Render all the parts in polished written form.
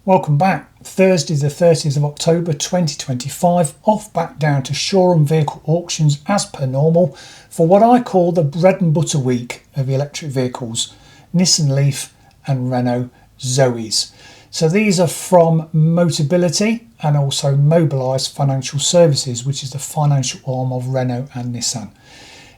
Welcome back. Thursday the 30th of October 2025, off back down to showroom vehicle auctions as per normal for what I call the bread and butter week of electric vehicles, Nissan Leaf and Renault Zoes. So these are from Motability and also Mobilise Financial Services, which is the financial arm of Renault and Nissan.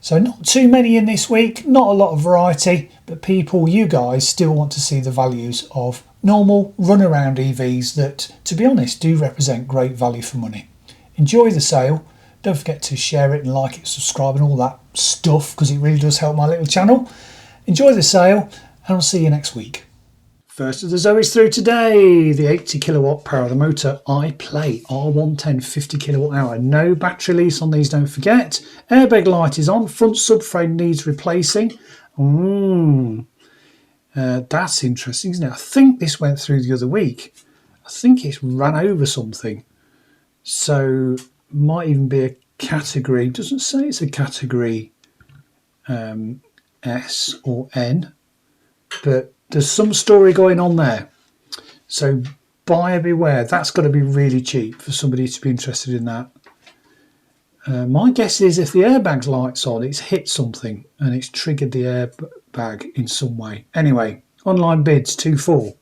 So not too many in this week, not a lot of variety, but people, you guys still want to see the values of normal run-around EVs that, to be honest, do represent great value for money. Enjoy the sale. Don't forget to share it and like it, subscribe and all that stuff, because it really does help my little channel. Enjoy the sale and I'll see you next week. First of the Zoes through today, the 80 kilowatt power of the motor iPlay R110 50 kilowatt hour. No battery release on these, don't forget. Airbag light is on, front subframe needs replacing. That's interesting, isn't it? I think this went through the other week. I think it's ran over something. So might even be a category, it doesn't say it's a category S or N, but there's some story going on there. So buyer beware. That's got to be really cheap for somebody to be interested in that. My guess is if the airbag light's on, it's hit something and it's triggered the airbag in some way. Anyway, online bids 2.4.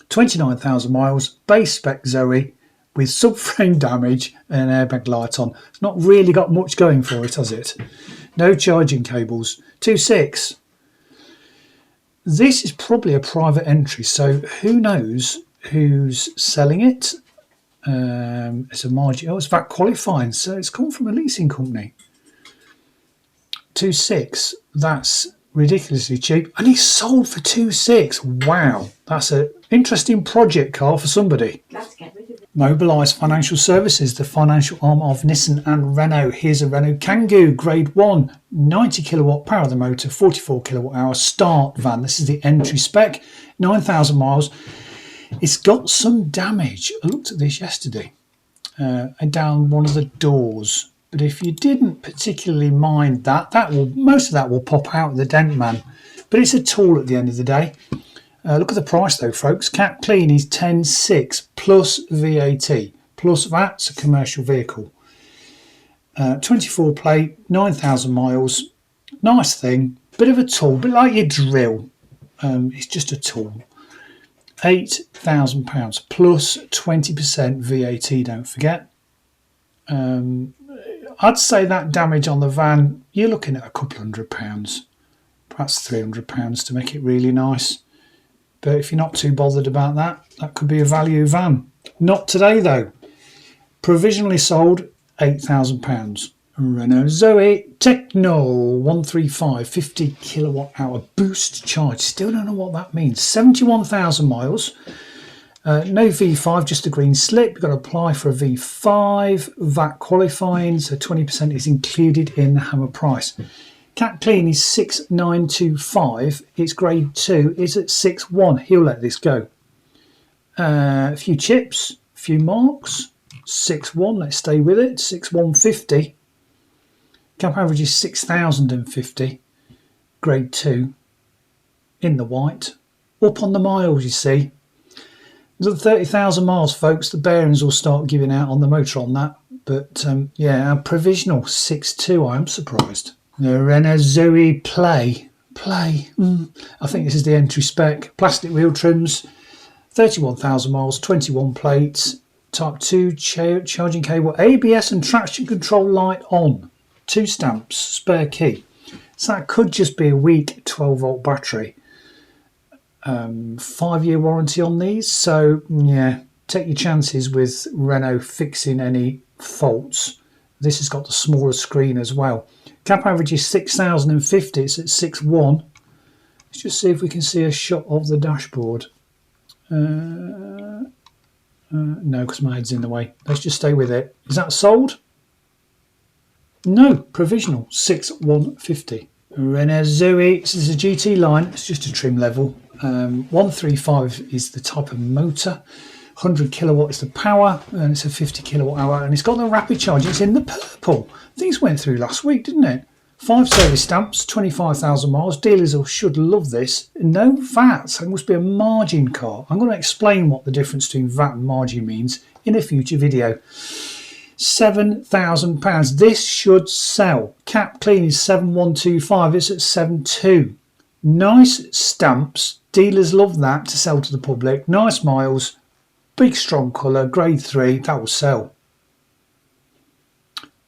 29,000 miles, base spec Zoe with subframe damage and an airbag light on. It's not really got much going for it, has it? No charging cables. 2.6. This is probably a private entry, so who knows who's selling it. It's a margin. Oh, it's VAT qualifying, so it's come from a leasing company. 2.6. That's ridiculously cheap, and he's sold for 2.6. Wow, that's an interesting project car for somebody. Let's get rid of it. Mobilise Financial Services, the financial arm of Nissan and Renault. Here's a Renault Kangoo Grade 1, 90 kilowatt power of the motor, 44 kilowatt hour start van. This is the entry spec, 9,000 miles. It's got some damage. I looked at this yesterday and down one of the doors. But if you didn't particularly mind that, most of that will pop out of the dent, man. But it's a tool at the end of the day. Look at the price though, folks. Cap clean is 10.6 plus VAT. Plus that's a commercial vehicle. 24 plate, 9,000 miles. Nice thing. Bit of a tool, bit like your drill. It's just a tool. £8,000 plus 20% VAT, don't forget. I'd say that damage on the van, you're looking at a couple £100, perhaps £300 to make it really nice. But if you're not too bothered about that, that could be a value van. Not today though. Provisionally sold £8,000. Renault Zoe Techno 135 50 kilowatt hour boost charge. Still don't know what that means. 71,000 miles. No V5, just a green slip. You've got to apply for a V5, VAT qualifying, so 20% is included in the hammer price. Cat clean is 6925. It's grade 2. It's at 6.1. He'll let this go. A few chips, a few marks. 6.1. Let's stay with it. 6.150. Cap average is 6,050. Grade 2. In the white. Up on the miles, you see. At 30,000 miles, folks, the bearings will start giving out on the motor on that. But yeah, provisional 6.2. I am surprised. The Renault Zoe Play. I think this is the entry spec. Plastic wheel trims. 31,000 miles, 21 plates. Type 2 charging cable. ABS and traction control light on. 2 stamps. Spare key. So that could just be a weak 12-volt battery. 5-year warranty on these, so yeah, take your chances with Renault fixing any faults. This has got the smaller screen as well. Cap average is 6,050. It's at 6.1. Let's just see if we can see a shot of the dashboard. No, because my head's in the way. Let's just stay with it. Is that sold? No, provisional 6,150. Renault Zoe. This is a GT line. It's just a trim level. 135 is the type of motor, 100 kilowatt is the power, and it's a 50 kilowatt hour, and it's got the rapid charge. It's in the purple. These went through last week, didn't it? 5 service stamps, 25,000 miles. Dealers should love this. No VAT, so it must be a margin car. I'm going to explain what the difference between VAT and margin means in a future video. £7,000. This should sell. Cap clean is 7125. It's at 72. Nice stamps. Dealers love that to sell to the public. Nice miles. Big strong colour. Grade 3. That will sell.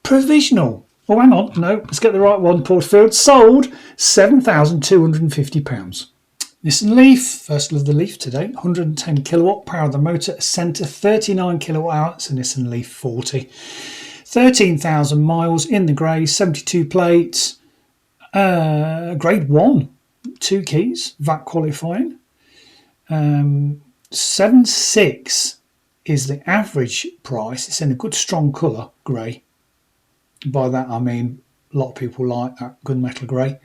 Provisional. Oh, hang on. No, let's get the right one. Porterfield. Sold. £7,250. Nissan Leaf. First of the Leaf today. 110 kilowatt. Power of the motor. Centre. 39 kilowatt hour. It's a Nissan Leaf 40. 13,000 miles in the grey. 72 plates. Grade 1. 2 keys. VAT qualifying. 7.6 is the average price. It's in a good strong colour. Grey. By that I mean a lot of people like that gunmetal grey.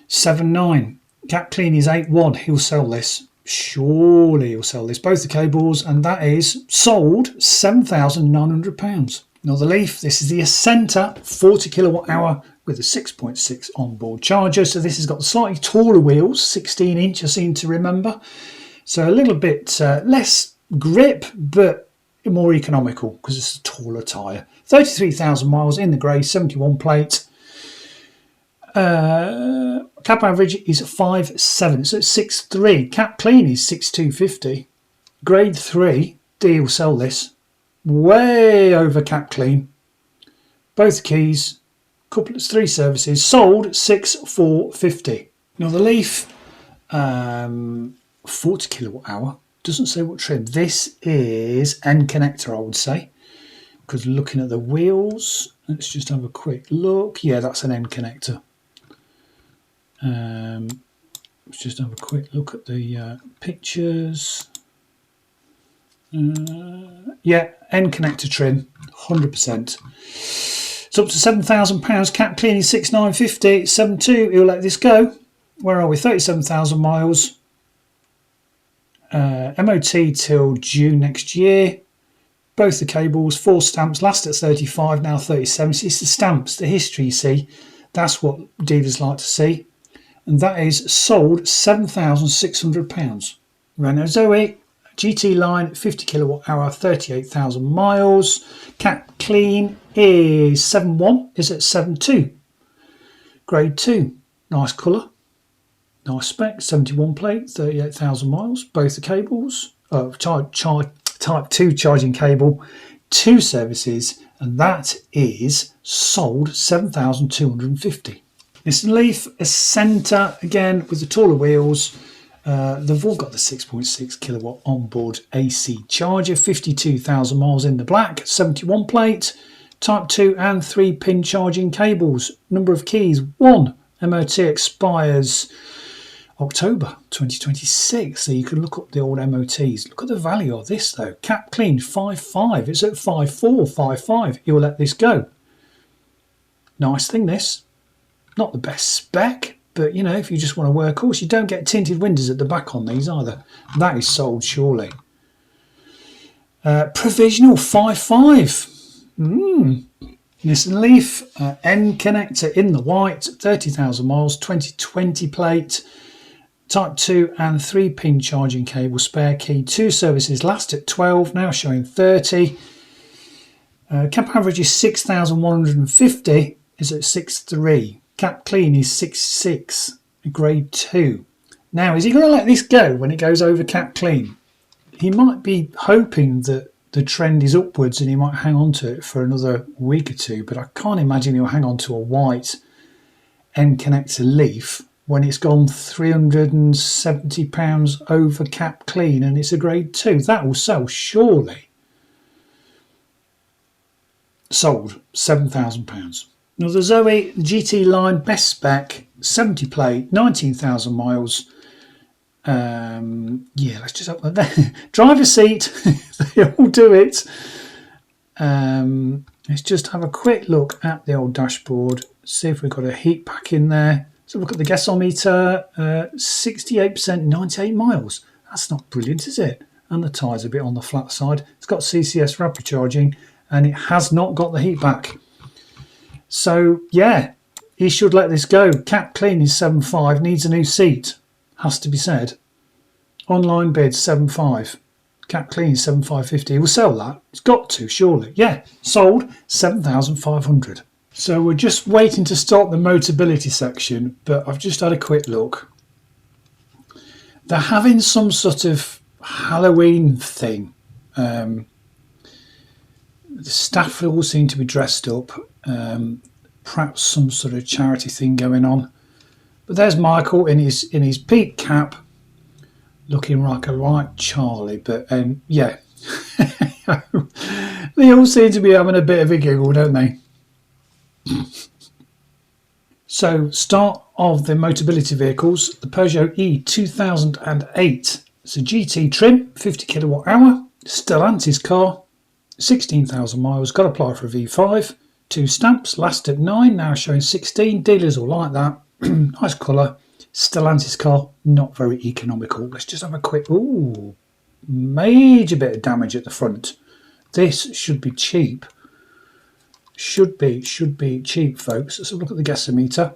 7.9. Cap clean is 8.1. He'll sell this. Surely he'll sell this. Both the cables, and that is sold £7,900. Now the Leaf, this is the Ascenta 40 kilowatt hour with a 6.6 onboard charger. So this has got slightly taller wheels, 16 inch I seem to remember. So a little bit less grip, but more economical because it's a taller tyre. 33,000 miles in the grey, 71 plate. Cap average is 5.7, so it's 6.3. Cap clean is 6,250. Grade 3, deal sell this. Way over cap clean. Both keys, couplets, 3 services, sold 6,450. Now the Leaf, 40 kilowatt hour. Doesn't say what trim. This is end connector, I would say, because looking at the wheels, let's just have a quick look. Yeah, that's an end connector. Let's just have a quick look at the pictures. Yeah, end connector trim, 100%. It's up to £7,000. Cap clean is 6,950. 7.2. He'll let this go. Where are we? 37,000 miles. MOT till June next year. Both the cables, 4 stamps, last at 35, now 37. It's the stamps, the history, you see. That's what dealers like to see. And that is sold £7,600. Renault Zoe, GT line, 50 kilowatt hour, 38,000 miles. Cap clean is 7.1, is at 7.2. Grade 2, nice colour. Nice spec, 71 plate, 38,000 miles. Both the cables, type 2 charging cable, 2 services, and that is sold 7,250. Nissan Leaf, Ascenta, again with the taller wheels. They've all got the 6.6 kilowatt onboard AC charger, 52,000 miles in the black, 71 plate, type 2 and 3 pin charging cables. Number of keys, 1. MOT expires October 2026, so you can look up the old MOTs. Look at the value of this though. Cap clean 5.5. It's at 5.4, 5.5. You'll let this go. Nice thing this. Not the best spec, but you know, if you just want to work, of course you don't get tinted windows at the back on these either. That is sold surely. Provisional 5.5. Nissan Leaf, end connector in the white, 30,000 miles, 2020 plate. Type 2 and 3 pin charging cable, spare key, 2 services, last at 12, now showing 30. Cap average is 6,150, is at 6.3. Cap clean is 6.6, grade 2. Now, is he going to let this go when it goes over cap clean? He might be hoping that the trend is upwards and he might hang on to it for another week or 2, but I can't imagine he'll hang on to a white end connector Leaf when it's gone £370 over cap clean and it's a grade 2. That will sell surely. Sold £7,000. Now the Zoe GT line, best spec, 70 plate, 19,000 miles. Yeah, let's just up there. Driver seat, they all do it. Let's just have a quick look at the old dashboard, see if we've got a heat pack in there. So look at the gasometer, 68%, 98 miles. That's not brilliant, is it? And the tyre's a bit on the flat side. It's got CCS rapid charging and it has not got the heat back. So yeah, he should let this go. Cap clean is 7.5, needs a new seat, has to be said. Online bid 7.5. Cap clean 7.550. He will sell that. It's got to, surely. Yeah, sold 7,500. So we're just waiting to start the Motability section, but I've just had a quick look. They're having some sort of Halloween thing. The staff all seem to be dressed up. Perhaps some sort of charity thing going on. But there's Michael in his peak cap, looking like a right Charlie. But yeah, they all seem to be having a bit of a giggle, don't they? So, start of the Motability vehicles, the Peugeot E2008. It's a GT trim, 50 kilowatt hour, Stellantis car, 16,000 miles, got to apply for a V5, 2 stamps, last at 9, now showing 16, dealers will like that, nice colour, Stellantis car, not very economical. Let's just have a quick, ooh, major bit of damage at the front. This should be cheap. Should be cheap, folks. Let's have a look at the gas-o-meter.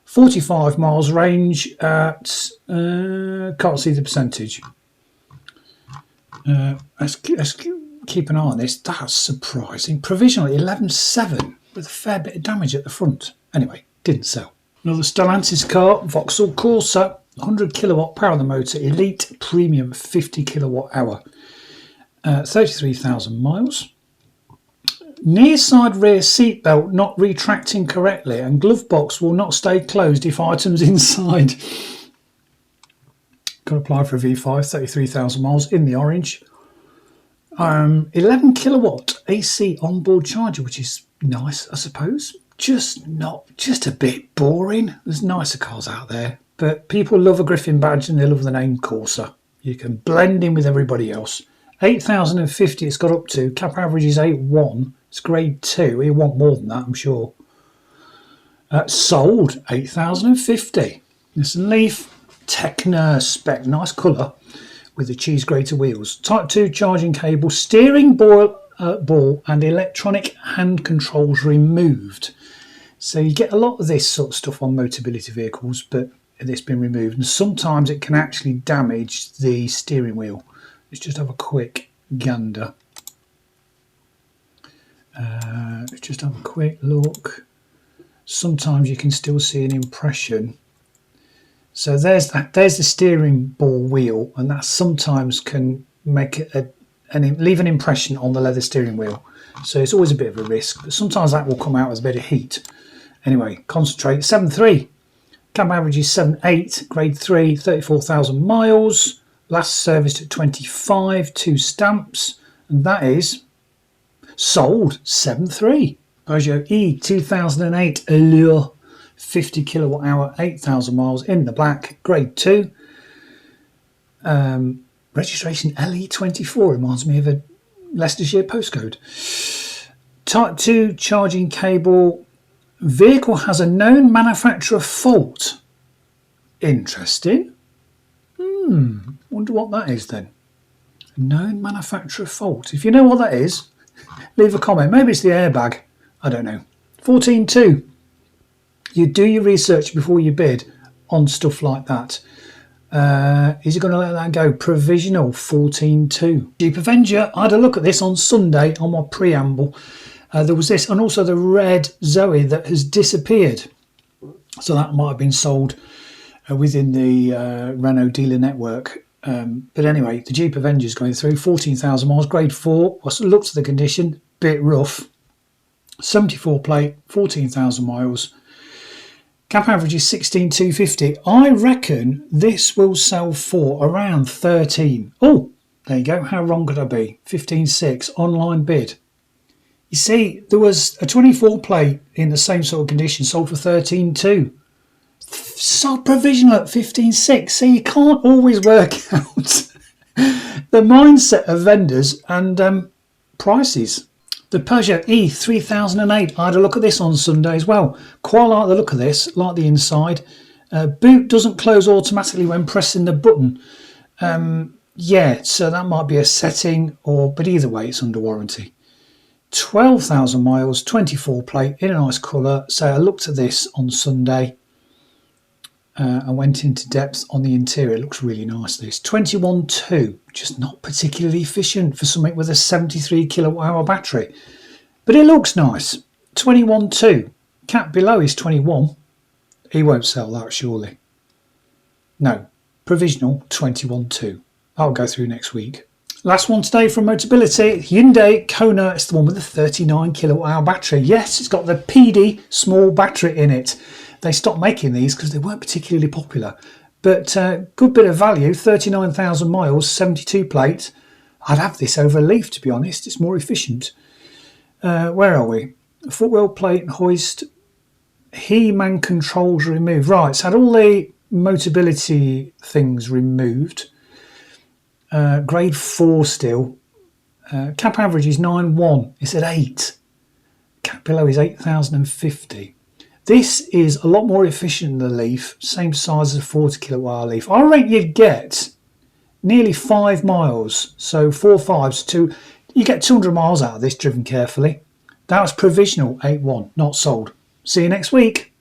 45 miles range at, can't see the percentage. Let's keep an eye on this. That's surprising. Provisionally 11.7 with a fair bit of damage at the front. Anyway, didn't sell. Another Stellantis car, Vauxhall Corsa, 100 kilowatt power of the motor, Elite Premium 50 kilowatt hour, 33,000 miles. Near side rear seat belt not retracting correctly and glove box will not stay closed if items inside. Got to apply for a V5, 33,000 miles in the orange. 11 kilowatt AC onboard charger, which is nice, I suppose. Just a bit boring. There's nicer cars out there, but people love a Griffin badge and they love the name Corsa. You can blend in with everybody else. 8,050 it's got up to. Cap average is 8.1. It's grade 2. You want more than that, I'm sure. Sold 8,050. Nissan Leaf, Techno spec, nice colour with the cheese grater wheels. Type 2 charging cable, steering ball and electronic hand controls removed. So you get a lot of this sort of stuff on Motability vehicles, but it's been removed. And sometimes it can actually damage the steering wheel. Let's just have a quick gander. Let's just have a quick look. Sometimes you can still see an impression. So there's the steering ball wheel, and that sometimes can make leave an impression on the leather steering wheel. So it's always a bit of a risk, but sometimes that will come out as a bit of heat. Anyway, concentrate. 7.3. Cab average is 7.8. Grade 3, 34,000 miles. Last serviced at 25. 2 stamps, and that is sold 7.3. Peugeot E2008 Allure, 50 kilowatt hour, 8,000 miles in the black, grade 2. Registration LE24 reminds me of a Leicestershire postcode. Type 2 charging cable. Vehicle has a known manufacturer fault. Interesting. Wonder what that is then. Known manufacturer fault. If you know what that is, leave a comment. Maybe it's the airbag. I don't know. 14.2. You do your research before you bid on stuff like that. Is he going to let that go? Provisional 14.2. Jeep Avenger. I had a look at this on Sunday on my preamble. There was this, and also the red Zoe that has disappeared. So that might have been sold within the Renault dealer network. But anyway, the Jeep Avenger is going through 14,000 miles, grade 4. I looked at the condition, bit rough. 74 plate, 14,000 miles. Cap average is 16,250. I reckon this will sell for around 13. Oh, there you go. How wrong could I be? 15.6 online bid. You see, there was a 24 plate in the same sort of condition sold for 13.2. Sold provisional at 15.6. See, you can't always work out the mindset of vendors and prices. The Peugeot E3008, I had a look at this on Sunday as well. Quite like the look of this, like the inside. Boot doesn't close automatically when pressing the button. Yeah, so that might be a setting, but either way, it's under warranty. 12,000 miles, 24 plate in a nice colour. So I looked at this on Sunday and went into depth on the interior. It looks really nice, this. 21.2, just not particularly efficient for something with a 73 kilowatt hour battery. But it looks nice. 21.2. Cap below is 21. He won't sell that, surely. No. Provisional 21.2. I'll go through next week. Last one today from Motability. Hyundai Kona. It's the one with the 39 kilowatt hour battery. Yes, it's got the PD small battery in it. They stopped making these because they weren't particularly popular. But good bit of value. 39,000 miles, 72 plate. I'd have this over a Leaf, to be honest. It's more efficient. Where are we? Footwell plate hoist. He-Man controls removed. Right, so had all the Motability things removed. Grade 4 still. Cap average is 9.1. It's at 8. Cap below is 8,050. This is a lot more efficient than the Leaf. Same size as a 40 kilowatt hour Leaf. I reckon you'd get nearly 5 miles. So 4 5s to you get 200 miles out of this driven carefully. That was provisional 8.1, not sold. See you next week.